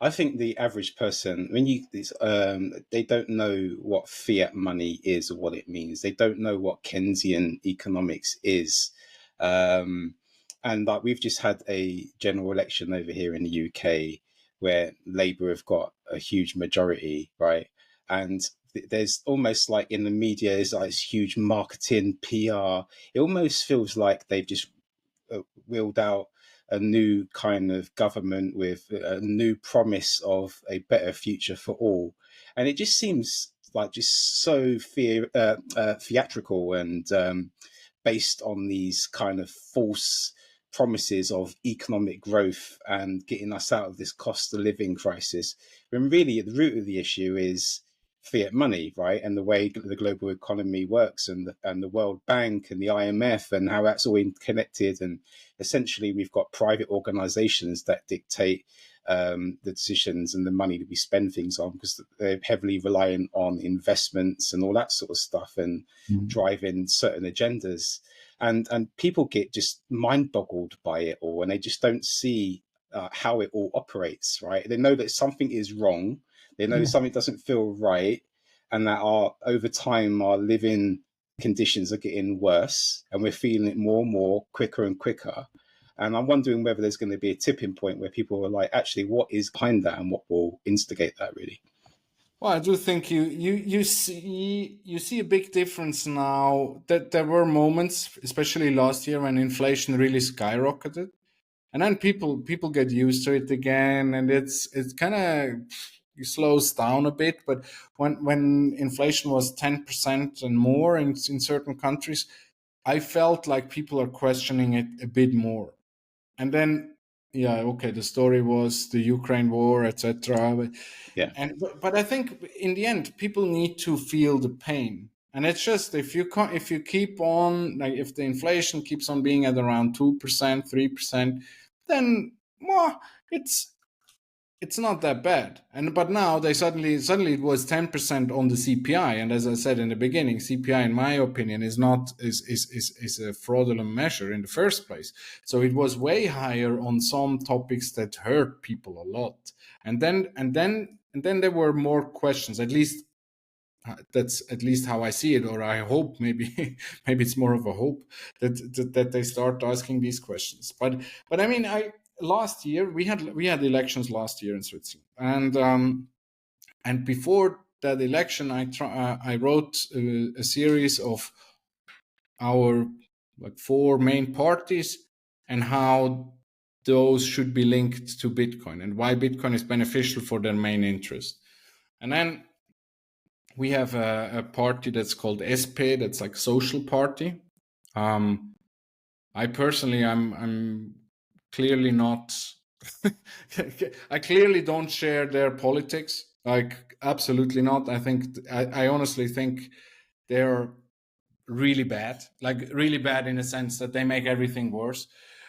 I think the average person, they don't know what fiat money is or what it means. They don't know what Keynesian economics is. Um, and like we've just had a general election over here in the UK where Labour have got a huge majority, right? And there's almost like in the media, there's like this huge marketing PR. It almost feels like they've just wheeled out a new kind of government with a new promise of a better future for all. And it just seems like just so theatrical and based on these kind of false promises of economic growth and getting us out of this cost of living crisis. When really at the root of the issue is fiat money, right? And the way the global economy works and the World Bank and the IMF and how that's all connected. And essentially we've got private organizations that dictate the decisions and the money that we spend things on because they're heavily reliant on investments and all that sort of stuff and driving certain agendas. And people get just mind boggled by it all and they just don't see how it all operates, right? They know that something is wrong. They know something doesn't feel right and that over time our living conditions are getting worse and we're feeling it more and more quicker and quicker. And I'm wondering whether there's going to be a tipping point where people are like, actually, what is behind that and what will instigate that really? Well, I do think you see a big difference now. That there were moments, especially last year, when inflation really skyrocketed, and then people get used to it again, and it's kind of slows down a bit. But when inflation was 10% and more in certain countries, I felt like people are questioning it a bit more. And then, yeah, okay, the story was the Ukraine war, etc. Yeah. But I think in the end, people need to feel the pain. And it's just if you keep on, like if the inflation keeps on being at around 2%, 3%, then well, it's not that bad. But now they suddenly it was 10% on the CPI, and as I said in the beginning, CPI, in my opinion, is a fraudulent measure in the first place. So it was way higher on some topics that hurt people a lot, and then there were more questions. At least that's at least how I see it, or I hope maybe it's more of a hope that they start asking these questions. But I mean, last year we had elections last year in Switzerland, and before that election, I wrote a series of our like 4 main parties and how those should be linked to Bitcoin and why Bitcoin is beneficial for their main interest. And then we have a party that's called SP, that's like social party. I personally, I'm clearly not. I clearly don't share their politics. Like, absolutely not. I honestly think they're really bad. Like, really bad in a sense that they make everything worse.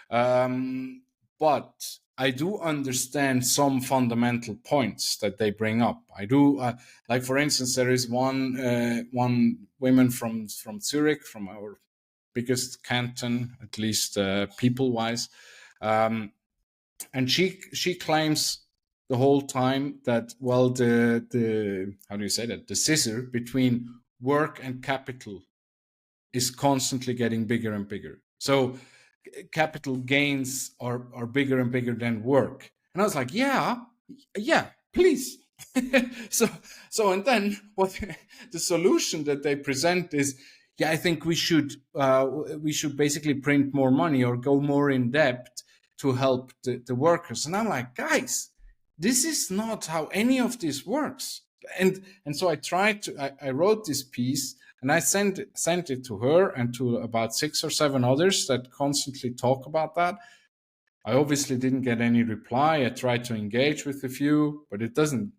But I do understand some fundamental points that they bring up. I do, like for instance, there is one woman from Zurich, from our biggest canton, at least people-wise, and she claims the whole time that the how do you say that, the scissor between work and capital is constantly getting bigger and bigger. So capital gains are bigger and bigger than work. And I was like, yeah, please. so and then what the solution that they present is, yeah, I think we should basically print more money or go more in depth to help the workers. And I'm like, guys, this is not how any of this works. And so I wrote this piece and I sent it to her and to about 6 or 7 others that constantly talk about that. I obviously didn't get any reply. I tried to engage with a few, but it doesn't.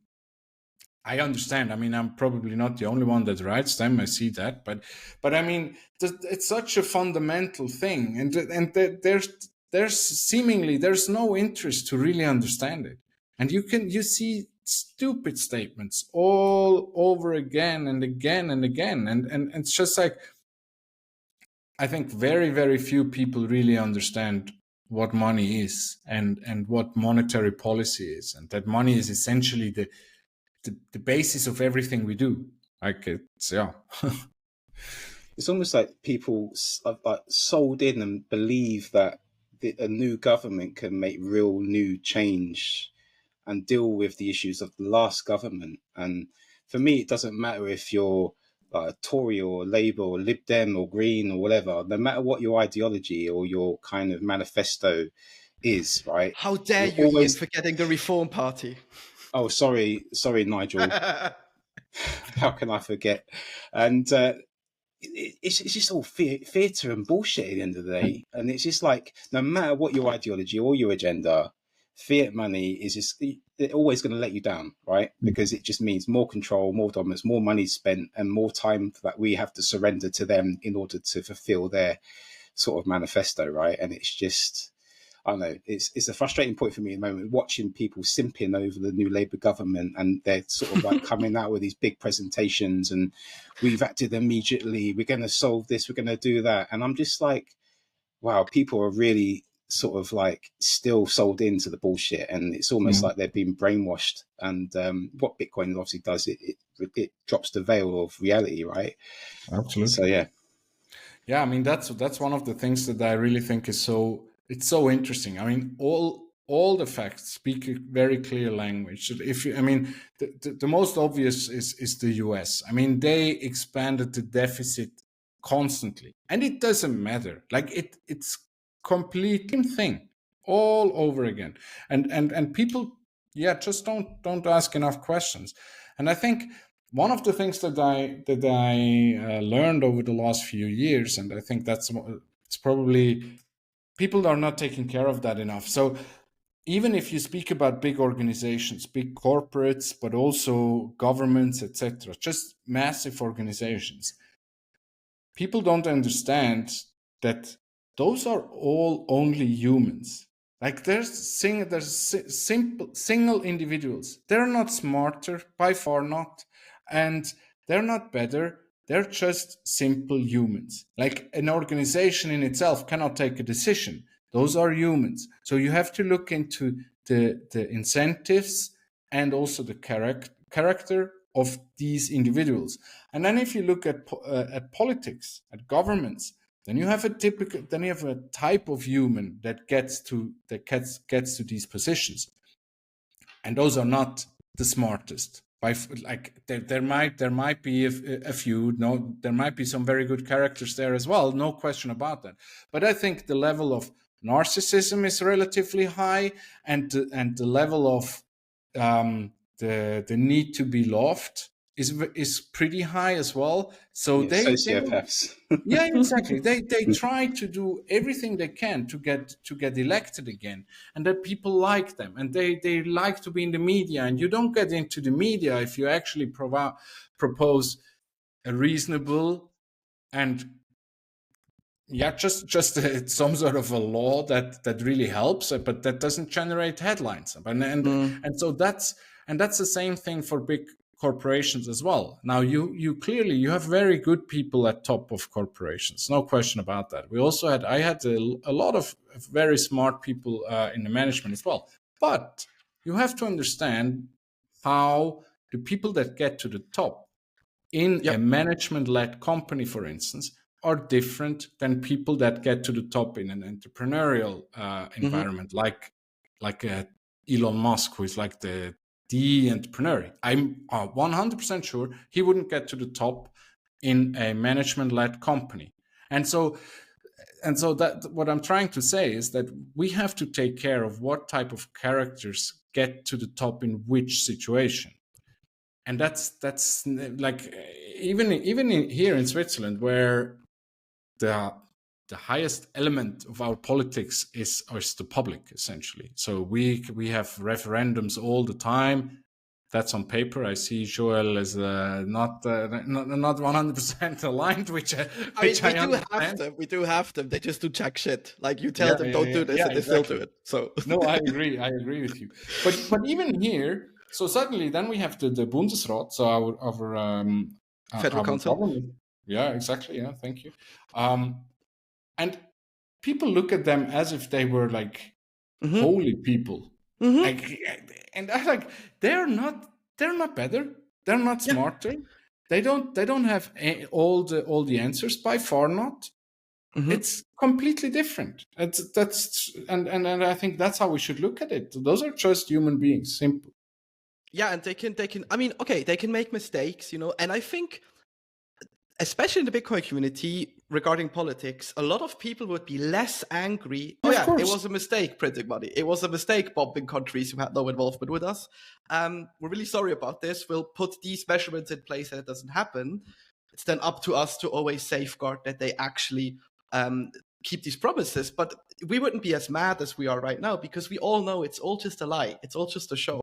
I understand. I mean, I'm probably not the only one that writes them. I see that, but I mean, it's such a fundamental thing, and there's seemingly no interest to really understand it, and you see stupid statements all over again and again and again, and it's just like, I think very, very few people really understand what money is and what monetary policy is, and that money is essentially the basis of everything we do. Like it's It's almost like people are like sold in and believe that a new government can make real new change and deal with the issues of the last government. And for me, it doesn't matter if you're Tory or Labour or Lib Dem or Green or whatever. No matter what your ideology or your kind of manifesto is, right? How dare You're you, Ian, always. forgetting the Reform Party? Oh, sorry, Nigel. How can I forget? And it's just all theatre and bullshit at the end of the day. And it's just like, no matter what your ideology or your agenda, fiat money is just they're always going to let you down, right? Because it just means more control, more dominance, more money spent, and more time that we have to surrender to them in order to fulfill their sort of manifesto, right? And it's just, I don't know, it's a frustrating point for me at the moment, watching people simping over the new Labour government, and they're sort of like coming out with these big presentations and we've acted immediately, we're going to solve this, we're going to do that. And I'm just like, wow, people are really sort of like still sold into the bullshit, and it's almost like they've been brainwashed. And what Bitcoin obviously does, it drops the veil of reality, right? absolutely. So yeah, I mean that's one of the things that I really think is it's so interesting. I mean, all the facts speak a very clear language. If you, I mean, the most obvious is the US. I mean, they expanded the deficit constantly, and it doesn't matter. Like it's complete thing all over again, and people, yeah, just don't ask enough questions. And I think one of the things that I learned over the last few years, and I think it's probably people are not taking care of that enough. So even if you speak about big organizations, big corporates, but also governments, etc., just massive organizations, people don't understand that those are all only humans. Like there's simple single individuals. They're not smarter, by far not, and they're not better. They're just simple humans. Like an organization in itself cannot take a decision. Those are humans. So you have to look into the incentives and also the character of these individuals. And then if you look at politics, at governments, then you have a type of human that gets to these positions, and those are not the smartest. There might be a few, no, there might be some very good characters there as well, no question about that. But I think the level of narcissism is relatively high, and the level of the need to be loved is pretty high as well. So yeah, sociopaths. yeah, exactly. They try to do everything they can to get elected again, and that people like them, and they like to be in the media. And you don't get into the media if you actually propose a reasonable and just some sort of a law that really helps, but that doesn't generate headlines. And so that's the same thing for big corporations as well. Now you clearly you have very good people at top of corporations, no question about that. I had a lot of very smart people in the management as well, but you have to understand how the people that get to the top in a management-led company, for instance, are different than people that get to the top in an entrepreneurial environment, like Elon Musk, who is like the entrepreneur. I'm 100% sure he wouldn't get to the top in a management-led company. And so that what I'm trying to say is that we have to take care of what type of characters get to the top in which situation. And that's like even here in Switzerland, where the highest element of our politics is the public, essentially. So we have referendums all the time. That's on paper. I see Joel is not 100% aligned, which I mean, we do have them. They just do jack shit. Like you tell them don't do this, and they still do it. So no, I agree with you. But even here, so suddenly then we have the Bundesrat, so our Federal Council. government. Yeah, exactly. Yeah, thank you. And people look at them as if they were like holy people. Like, and I like they're not better. They're not smarter. They don't have all the answers, by far not. It's completely different. That's and I think that's how we should look at it. Those are just human beings, simple. Yeah, and they can. I mean, okay, they can make mistakes, you know. And I think, especially in the Bitcoin community regarding politics, a lot of people would be less angry. Oh yeah, it was a mistake printing money. It was a mistake bombing countries who had no involvement with us. We're really sorry about this. We'll put these measurements in place and it doesn't happen. It's then up to us to always safeguard that they actually keep these promises. But we wouldn't be as mad as we are right now because we all know it's all just a lie. It's all just a show.